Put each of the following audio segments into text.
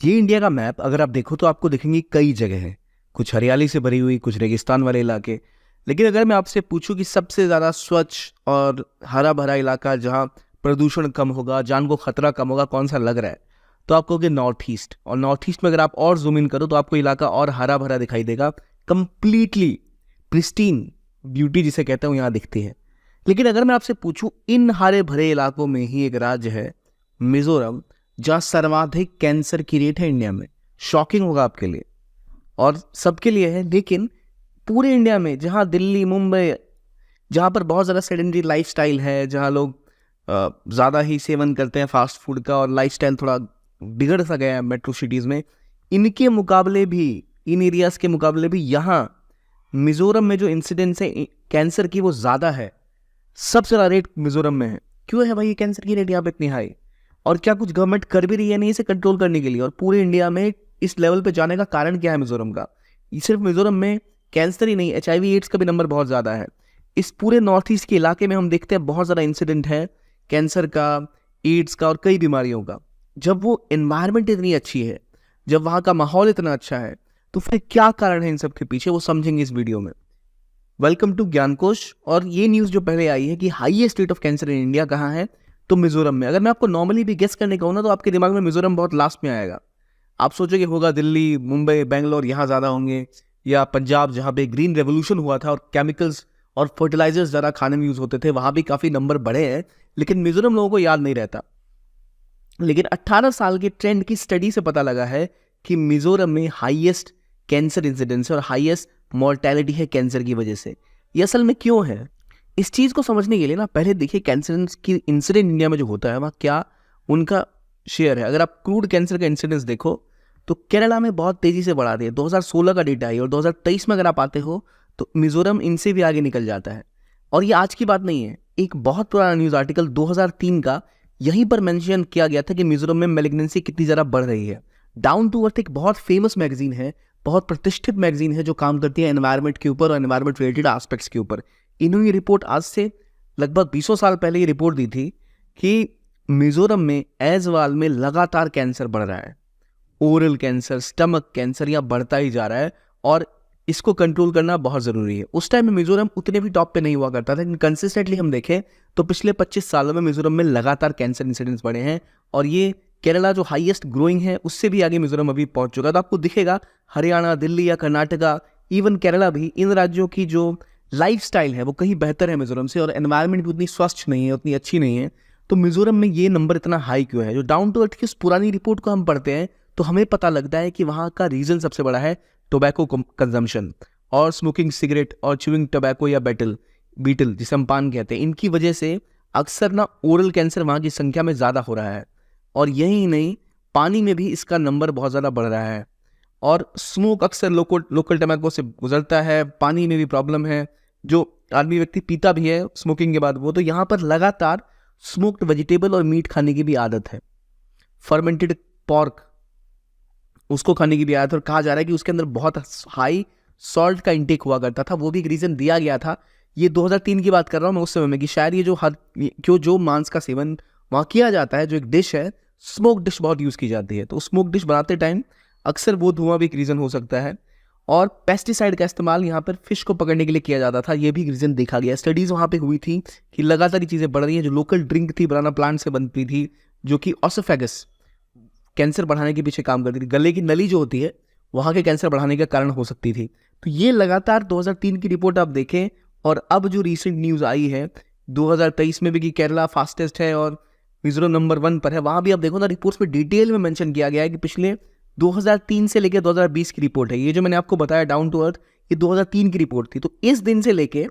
ये इंडिया का मैप अगर आप देखो तो आपको दिखेंगी कई जगह हैं, कुछ हरियाली से भरी हुई, कुछ रेगिस्तान वाले इलाके। लेकिन अगर मैं आपसे पूछूं कि सबसे ज़्यादा स्वच्छ और हरा भरा इलाका जहाँ प्रदूषण कम होगा, जान को खतरा कम होगा, कौन सा लग रहा है, तो आप कहोगे नॉर्थ ईस्ट। और नॉर्थ ईस्ट में अगर आप और जूम इन करो तो आपको इलाका और हरा भरा दिखाई देगा। कंप्लीटली प्रिस्टीन ब्यूटी जिसे कहते हैं यहाँ दिखती है। लेकिन अगर मैं आपसे पूछूं, इन हरे भरे इलाकों में ही एक राज्य है मिजोरम, जहाँ सर्वाधिक कैंसर की रेट है इंडिया में। शॉकिंग होगा आपके लिए और सबके लिए है। लेकिन पूरे इंडिया में जहाँ दिल्ली, मुंबई, जहाँ पर बहुत ज़्यादा सेडेंटरी लाइफस्टाइल है, जहाँ लोग ज़्यादा ही सेवन करते हैं फास्ट फूड का और लाइफस्टाइल थोड़ा बिगड़ सा गया है मेट्रो सिटीज़ में, इनके मुकाबले भी, इन एरियाज़ के मुकाबले भी यहाँ मिजोरम में जो इंसिडेंस है कैंसर की वो ज़्यादा है। सबसे ज़्यादा रेट मिजोरम में है। क्यों है भाई ये कैंसर की रेट यहाँ पे इतनी हाई? और क्या कुछ गवर्नमेंट कर भी रही है नहीं इसे कंट्रोल करने के लिए? और पूरे इंडिया में इस लेवल पे जाने का कारण क्या है मिजोरम का? सिर्फ मिजोरम में कैंसर ही नहीं, HIV एड्स का भी नंबर बहुत ज़्यादा है। इस पूरे नॉर्थ ईस्ट के इलाके में हम देखते हैं बहुत ज़्यादा इंसिडेंट है कैंसर का, एड्स का और कई बीमारियों का। जब वो एनवायरनमेंट इतनी अच्छी है, जब वहाँ का माहौल इतना अच्छा है, तो फिर क्या कारण है इन सब के पीछे, वो समझेंगे इस वीडियो में। Welcome to Gyankosh. और ये न्यूज़ जो पहले आई है कि highest rate of cancer in India कहाँ है, तो मिजोरम में। अगर मैं आपको नॉर्मली भी गेस करने कहूँ ना तो आपके दिमाग में मिजोरम बहुत लास्ट में आएगा। आप सोचोगे होगा दिल्ली, मुंबई, बेंगलोर, यहाँ ज़्यादा होंगे, या पंजाब जहाँ पे ग्रीन रेवोल्यूशन हुआ था और केमिकल्स और फर्टिलाइजर्स ज़्यादा खाने में यूज़ होते थे, वहाँ भी काफ़ी नंबर बढ़े हैं। लेकिन मिजोरम लोगों को याद नहीं रहता। लेकिन 18 साल के ट्रेंड की स्टडी से पता लगा है कि मिजोरम में हाईएस्ट कैंसर इंसिडेंस और हाईएस्ट मॉर्टेलिटी है कैंसर की वजह से। ये असल में क्यों है, इस चीज़ को समझने के लिए ना पहले देखिए कैंसर की इंसिडेंट इंडिया में जो होता है वहाँ क्या उनका शेयर है। अगर आप क्रूड कैंसर का इंसिडेंस देखो तो केरला में बहुत तेज़ी से बढ़ा दिया। 2016 का डेटा है और 2023 में अगर आप आते हो तो मिजोरम इनसे भी आगे निकल जाता है। और ये आज की बात नहीं है, एक बहुत पुराना न्यूज़ आर्टिकल 2003 का यहीं पर मेंशन किया गया था कि मिजोरम में मैलिग्नेंसी कितनी ज़्यादा बढ़ रही है। डाउन टू अर्थ एक बहुत फेमस मैगजीन है, बहुत प्रतिष्ठित मैगजीन है जो काम करती है एनवायरनमेंट के ऊपर और एनवायरनमेंट रिलेटेड एस्पेक्ट्स के ऊपर। इन्होंने ये रिपोर्ट आज से लगभग 20 साल पहले ये रिपोर्ट दी थी कि मिजोरम में ऐजवाल में लगातार कैंसर बढ़ रहा है। ओरल कैंसर, स्टमक कैंसर यहाँ बढ़ता ही जा रहा है और इसको कंट्रोल करना बहुत ज़रूरी है। उस टाइम में मिजोरम उतने भी टॉप पे नहीं हुआ करता था, लेकिन कंसिस्टेंटली हम देखें तो पिछले 25 सालों में मिजोरम में लगातार कैंसर इंसिडेंट्स बढ़े हैं। और ये केरला जो हाईएस्ट ग्रोइंग है उससे भी आगे मिजोरम अभी पहुंच चुका है। तो आपको दिखेगा हरियाणा, दिल्ली या कर्नाटका, इवन केरला भी, इन राज्यों की जो लाइफस्टाइल है वो कहीं बेहतर है मिजोरम से, और एनवायरनमेंट भी उतनी स्वच्छ नहीं है, उतनी अच्छी नहीं है। तो मिजोरम में ये नंबर इतना हाई क्यों है? जो डाउन टू अर्थ की उस पुरानी रिपोर्ट को हम पढ़ते हैं तो हमें पता लगता है कि वहाँ का रीज़न सबसे बड़ा है टोबैको कंजम्पशन और स्मोकिंग सिगरेट और च्यूइंग टोबैको या बीटल जिसे हम पान कहते हैं। इनकी वजह से अक्सर ना ओरल कैंसर वहाँ की संख्या में ज़्यादा हो रहा है। और यही नहीं, पानी में भी इसका नंबर बहुत ज़्यादा बढ़ रहा है। और स्मोक अक्सर लोकल टोबैको से गुजरता है, पानी में भी प्रॉब्लम है। जो आदमी व्यक्ति पीता भी है स्मोकिंग के बाद वो, तो यहाँ पर लगातार स्मोक्ड वेजिटेबल और मीट खाने की भी आदत है। फर्मेंटेड पॉर्क उसको खाने की भी आदत है। और कहा जा रहा है कि उसके अंदर बहुत हाई सॉल्ट का इंटेक हुआ करता था। वो भी एक रीज़न दिया गया था। ये 2003 की बात कर रहा हूँ मैं, उस समय में, कि शायद ये जो मांस का सेवन वहाँ किया जाता है, जो एक डिश है, स्मोक डिश बहुत यूज़ की जाती है। तो स्मोक डिश बनाते टाइम अक्सर वो धुआं भी एक रीज़न हो सकता है। और पेस्टिसाइड का इस्तेमाल यहाँ पर फिश को पकड़ने के लिए किया जाता था, ये भी रीज़न देखा गया। स्टडीज़ वहाँ पे हुई थी कि लगातार ये चीज़ें बढ़ रही हैं। जो लोकल ड्रिंक थी बनाना प्लांट से बनती थी, जो कि ऑसोफेगस कैंसर बढ़ाने के पीछे काम करती थी। गले की नली जो होती है वहाँ के कैंसर बढ़ाने का कारण हो सकती थी। तो ये लगातार 2003 की रिपोर्ट आप देखें। और अब जो रिसेंट न्यूज़ आई है 2023 में भी कि केरला फास्टेस्ट है और मिजोरम नंबर 1 पर है, वहाँ भी आप देखो ना रिपोर्ट्स में डिटेल में मेंशन किया गया है कि पिछले 2003 से लेकर 2020 की रिपोर्ट है। ये जो मैंने आपको बताया डाउन टू अर्थ, ये 2003 की रिपोर्ट थी। तो इस दिन से लेके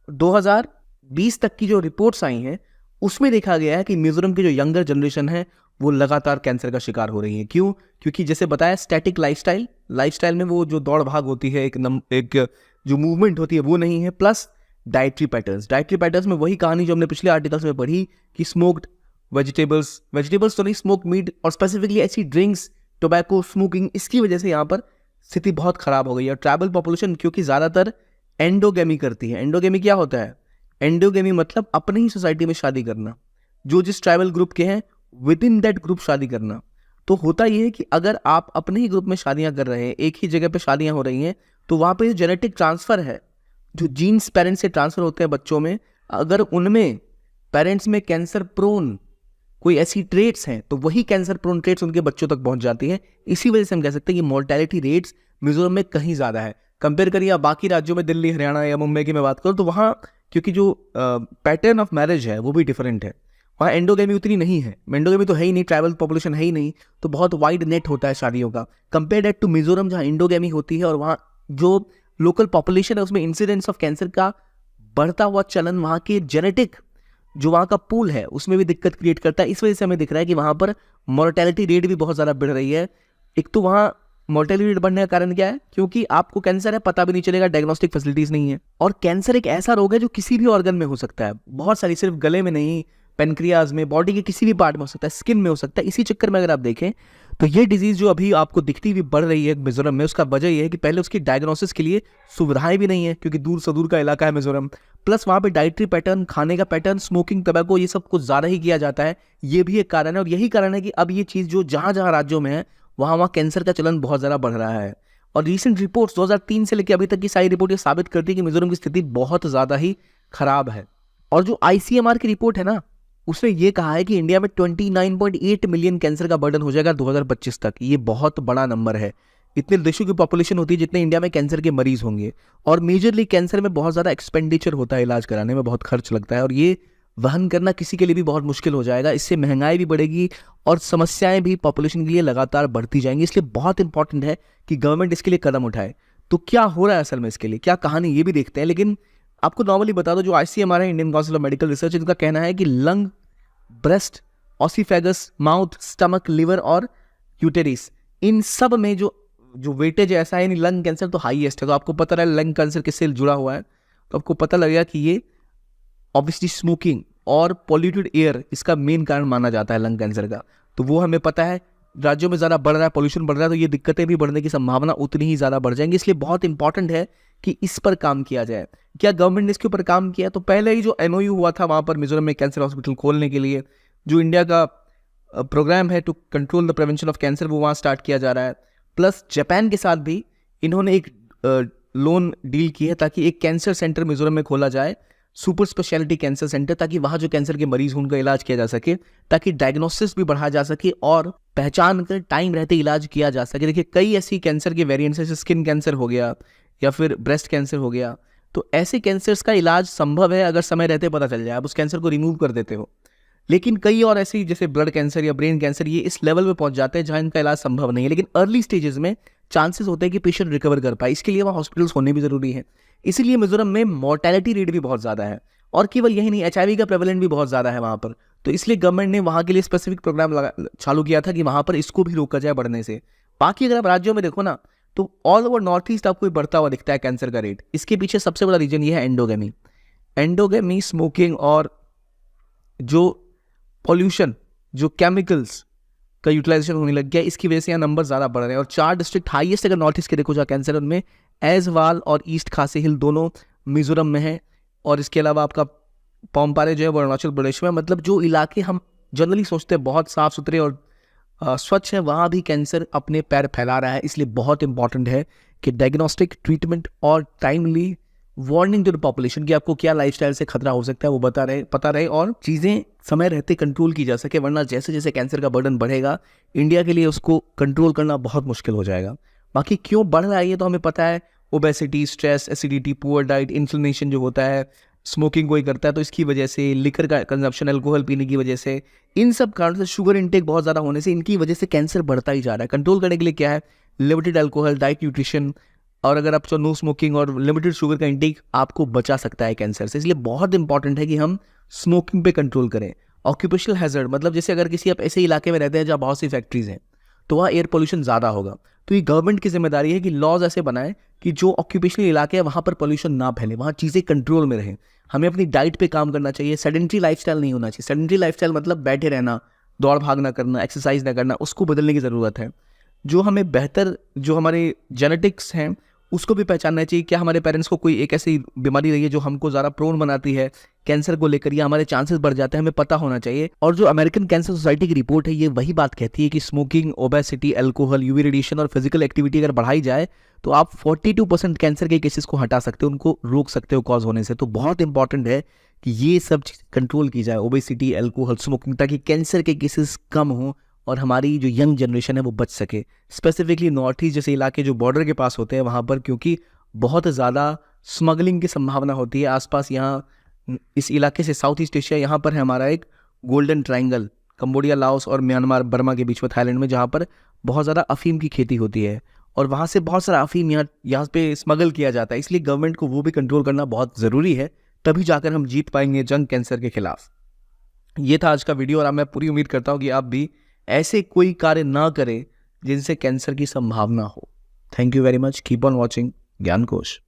2020 तक की जो रिपोर्ट्स आई हैं उसमें देखा गया है कि मिजोरम की जो यंगर जनरेशन है वो लगातार कैंसर का शिकार हो रही है। क्यों? क्योंकि जैसे बताया, स्टैटिक लाइफस्टाइल में वो जो दौड़ भाग होती है, एक जो मूवमेंट होती है वो नहीं है। प्लस डाइटरी पैटर्न्स में वही कहानी जो हमने पिछले आर्टिकल्स में पढ़ी कि स्मोक्ड वेजिटेबल्स तो नहीं, स्मोक मीट और स्पेसिफिकली ऐसी ड्रिंक्स, टोबैको, स्मोकिंग, इसकी वजह से यहाँ पर स्थिति बहुत खराब हो गई है। ट्राइबल पॉपुलेशन क्योंकि ज़्यादातर एंडोगेमी करती है। एंडोगेमी क्या होता है? एंडोगेमी मतलब अपनी ही सोसाइटी में शादी करना, जो जिस ट्राइबल ग्रुप के हैं विद इन दैट ग्रुप शादी करना। तो होता ये है कि अगर आप अपने ही ग्रुप में शादियां कर रहे हैं, एक ही जगह पे शादियां हो रही हैं, तो वहाँ पे जो जेनेटिक ट्रांसफ़र है, जो जीन्स पेरेंट्स से ट्रांसफ़र होते हैं बच्चों में, अगर उनमें पेरेंट्स में कैंसर प्रोन कोई ऐसी ट्रेट्स हैं तो वही कैंसर प्रोन ट्रेट्स उनके बच्चों तक पहुंच जाती है। इसी वजह से हम कह सकते हैं कि मोर्टेलिटी रेट्स मिजोरम में कहीं ज़्यादा है। कंपेयर करिए आप बाकी राज्यों में, दिल्ली, हरियाणा या मुंबई की मैं बात करूँ, तो वहाँ क्योंकि जो पैटर्न ऑफ मैरिज है वो भी डिफरेंट है। वहाँ एंडोगेमी उतनी नहीं है, एंडोगेमी तो है ही नहीं, ट्राइबल पॉपुलेशन है ही नहीं, तो बहुत वाइड नेट होता है शादियों का। कंपेयर टू मिजोरम जहाँ एंडोगेमी होती है और वहाँ जो लोकल पॉपुलेशन है उसमें इंसिडेंस ऑफ कैंसर का बढ़ता हुआ चलन, वहाँ के जेनेटिक जो वहाँ का पूल है उसमें भी दिक्कत क्रिएट करता है। इस वजह से हमें दिख रहा है कि वहाँ पर मोर्टेलिटी रेट भी बहुत ज़्यादा बढ़ रही है। एक तो वहाँ मोर्टेलिटी रेट बढ़ने का कारण क्या है, क्योंकि आपको कैंसर है पता भी नहीं चलेगा, डायग्नोस्टिक फैसिलिटीज़ नहीं है। और कैंसर एक ऐसा रोग है जो किसी भी ऑर्गन में हो सकता है, बहुत सारी, सिर्फ गले में नहीं, पेनक्रियाज में, बॉडी के किसी भी पार्ट में हो सकता है, स्किन में हो सकता है। इसी चक्कर में अगर आप देखें तो ये डिजीज़ जो अभी आपको दिखती हुई बढ़ रही है मिजोरम में, उसका वजह यह है कि पहले उसकी डायग्नोसिस के लिए सुविधाएं भी नहीं है, क्योंकि दूर से दूर का इलाका है मिजोरम। प्लस वहाँ पे डाइटरी पैटर्न, खाने का पैटर्न, स्मोकिंग, टबैको, ये सब कुछ ज़्यादा ही किया जाता है। ये भी एक कारण है, और यही कारण है कि अब ये चीज़ जो जहाँ जहाँ राज्यों में है वहाँ कैंसर का चलन बहुत ज़्यादा बढ़ रहा है। और रिसेंट रिपोर्ट्स 2003 से लेकर अभी तक की सारी रिपोर्ट ये साबित करती है कि मिजोरम की स्थिति बहुत ज़्यादा ही खराब है। और जो ICMR की रिपोर्ट है ना, उसने ये कहा है कि इंडिया में 29.8 मिलियन कैंसर का बर्डन हो जाएगा 2025 तक। ये बहुत बड़ा नंबर है। इतने देशों की पॉपुलेशन होती है जितने इंडिया में कैंसर के मरीज होंगे, और मेजरली कैंसर में बहुत ज़्यादा एक्सपेंडिचर होता है, इलाज कराने में बहुत खर्च लगता है, और ये वहन करना किसी के लिए भी बहुत मुश्किल हो जाएगा। इससे महंगाई भी बढ़ेगी और समस्याएं भी पॉपुलेशन के लिए लगातार बढ़ती जाएंगी। इसलिए बहुत इंपॉर्टेंट है कि गवर्नमेंट इसके लिए कदम उठाए। तो क्या हो रहा है असल में, इसके लिए क्या कहानी, ये भी देखते हैं। लेकिन आपको नॉर्मली बता दो, जो ICMR है, Indian council of medical research, इनका कहना है कि lung, breast, oesophagus, mouth, stomach, liver और यूटेरिस, इन सब में जो वेटेज ऐसा है, लंग कैंसर तो हाईएस्ट है। तो आपको पता रहा लंग कैंसर किससे जुड़ा हुआ है, तो आपको पता लगेगा कि ये ऑब्वियसली स्मोकिंग और पॉल्यूटेड एयर इसका मेन कारण माना जाता है लंग कैंसर का। तो वो हमें पता है, राज्यों में ज़्यादा बढ़ रहा है, पॉल्यूशन बढ़ रहा है, तो ये दिक्कतें भी बढ़ने की संभावना उतनी ही ज़्यादा बढ़ जाएंगी। इसलिए बहुत इंपॉर्टेंट है कि इस पर काम किया जाए। क्या गवर्नमेंट ने इसके ऊपर काम किया? तो पहले ही जो MOU हुआ था वहाँ पर मिजोरम में कैंसर हॉस्पिटल खोलने के लिए, जो इंडिया का प्रोग्राम है to control the prevention of cancer, वो वहाँ स्टार्ट किया जा रहा है। प्लस जापान के साथ भी इन्होंने एक लोन डील की है ताकि एक कैंसर सेंटर मिजोरम में खोला जाए, सुपर स्पेशलिटी कैंसर सेंटर, ताकि वहाँ जो कैंसर के मरीज उनका इलाज किया जा सके, ताकि डायग्नोसिस भी बढ़ाया जा सके और पहचान कर टाइम रहते इलाज किया जा सके। देखिए कई ऐसी कैंसर के वेरिएंट्स हैं, जैसे स्किन कैंसर हो गया या फिर ब्रेस्ट कैंसर हो गया, तो ऐसे कैंसर्स का इलाज संभव है अगर समय रहते पता चल जाए, आप उस कैंसर को रिमूव कर देते हो। लेकिन कई और ऐसे, जैसे ब्लड कैंसर या ब्रेन कैंसर, ये इस लेवल पे पहुंच जाते हैं जहां इनका इलाज संभव नहीं है, लेकिन अर्ली स्टेजेस में चांसेस होते हैं कि पेशेंट रिकवर कर पाए। इसके लिए वहाँ हॉस्पिटल्स होने भी जरूरी है। इसीलिए मिजोरम में मोर्टेलिटी रेट भी बहुत ज़्यादा है, और केवल यही नहीं, HIV का प्रेवलेंट भी बहुत ज़्यादा है वहाँ पर। तो इसलिए गवर्नमेंट ने वहाँ के लिए स्पेसिफिक प्रोग्राम चालू किया था कि वहाँ पर इसको भी रोका जाए बढ़ने से। बाकी अगर आप राज्यों में देखो ना, तो ऑल ओवर नॉर्थ ईस्ट आपको बढ़ता हुआ दिखता है कैंसर का रेट। इसके पीछे सबसे बड़ा रीजन ये है एंडोगेमी, स्मोकिंग और जो पॉल्यूशन, जो केमिकल्स का यूटिलाइजेशन होने लग गया, इसकी वजह से यहाँ नंबर ज़्यादा बढ़ रहे हैं। और 4 डिस्ट्रिक्ट हाईएस्ट अगर नॉर्थ ईस्ट के देखो जहाँ कैंसर, उनमें ऐजवाल और ईस्ट खासी हिल दोनों मिजोरम में है। और इसके अलावा आपका पौमपारे जो है वो अरुणाचल प्रदेश में। मतलब जो इलाके हम जनरली सोचते हैं बहुत साफ सुथरे और स्वच्छ है, वहाँ भी कैंसर अपने पैर फैला रहा है। इसलिए बहुत इंपॉर्टेंट है कि डायग्नोस्टिक, ट्रीटमेंट और timely warning to the population कि आपको क्या लाइफस्टाइल से खतरा हो सकता है वो पता रहे और चीज़ें समय रहते कंट्रोल की जा सके, वरना जैसे जैसे कैंसर का बर्डन बढ़ेगा इंडिया के लिए उसको कंट्रोल करना बहुत मुश्किल हो जाएगा। बाकी क्यों बढ़ रहा है ये तो हमें पता है, obesity, stress, acidity, poor diet, inflammation जो होता है, स्मोकिंग कोई करता है तो इसकी वजह से, लिकर का कंजप्शन, अल्कोहल पीने की वजह से, इन सब कारण से, शुगर इंटेक बहुत ज़्यादा होने से, इनकी वजह से कैंसर बढ़ता ही जा रहा है। कंट्रोल करने के लिए क्या है, लिमिटेड अल्कोहल, डाइट, न्यूट्रिशन, और अगर आप नो स्मोकिंग और लिमिटेड शुगर का इंटेक आपको बचा सकता है कैंसर से। इसलिए बहुत इंपॉर्टेंट है कि हम स्मोकिंग पे कंट्रोल करें। ऑक्यूपेशनल हैजर्ड, मतलब जैसे अगर किसी आप ऐसे इलाके में रहते हैं जहाँ बहुत सी फैक्ट्रीज हैं तो वहाँ एयर पोल्यूशन ज़्यादा होगा, तो ये गवर्नमेंट की जिम्मेदारी है कि लॉज ऐसे बनाए कि जो ऑक्यूपेशनल इलाके हैं वहाँ पर पोल्यूशन ना फैले, वहाँ चीज़ें कंट्रोल में रहें। हमें अपनी डाइट पे काम करना चाहिए। सेडेंट्री लाइफस्टाइल नहीं होना चाहिए। सेडेंट्री लाइफस्टाइल मतलब बैठे रहना, दौड़ भाग ना करना, एक्सरसाइज ना करना, उसको बदलने की ज़रूरत है। जो हमें बेहतर, जो हमारे जेनेटिक्स हैं उसको भी पहचानना चाहिए। क्या हमारे पेरेंट्स को कोई एक ऐसी बीमारी रही है जो हमको ज़्यादा प्रोन बनाती है कैंसर को लेकर, या हमारे चांसेस बढ़ जाते हैं, हमें पता होना चाहिए। और जो अमेरिकन कैंसर सोसाइटी की रिपोर्ट है ये वही बात कहती है कि smoking, obesity, alcohol, UV radiation और फिजिकल एक्टिविटी अगर बढ़ाई जाए तो आप 42% कैंसर के केसेस को हटा सकते हो, उनको रोक सकते हो कॉज होने से। तो बहुत इंपॉर्टेंट है कि ये सब चीज़ कंट्रोल की जाए, ओबेसिटी, अल्कोहल, स्मोकिंग, ताकि कैंसर के केसेस कम हो और हमारी जो यंग जनरेशन है वो बच सके। स्पेसिफिकली नॉर्थ ईस्ट जैसे इलाके जो बॉर्डर के पास होते हैं वहाँ पर, क्योंकि बहुत ज़्यादा स्मगलिंग की संभावना होती है आसपास। यहाँ इस इलाके से साउथ ईस्ट एशिया, यहाँ पर है हमारा एक गोल्डन ट्राइंगल, कंबोडिया, लाओस और म्यांमार, बर्मा के बीच में, थाईलैंड में, जहाँ पर बहुत ज़्यादा अफीम की खेती होती है और वहाँ से बहुत सारा अफीम यहाँ पे स्मगल किया जाता है। इसलिए गवर्नमेंट को वो भी कंट्रोल करना बहुत ज़रूरी है, तभी जाकर हम जीत पाएंगे जंग कैंसर के खिलाफ। ये था आज का वीडियो और मैं पूरी उम्मीद करता हूँ कि आप भी ऐसे कोई कार्य ना करें जिनसे कैंसर की संभावना हो। Thank you very much. Keep on watching ज्ञानकोश।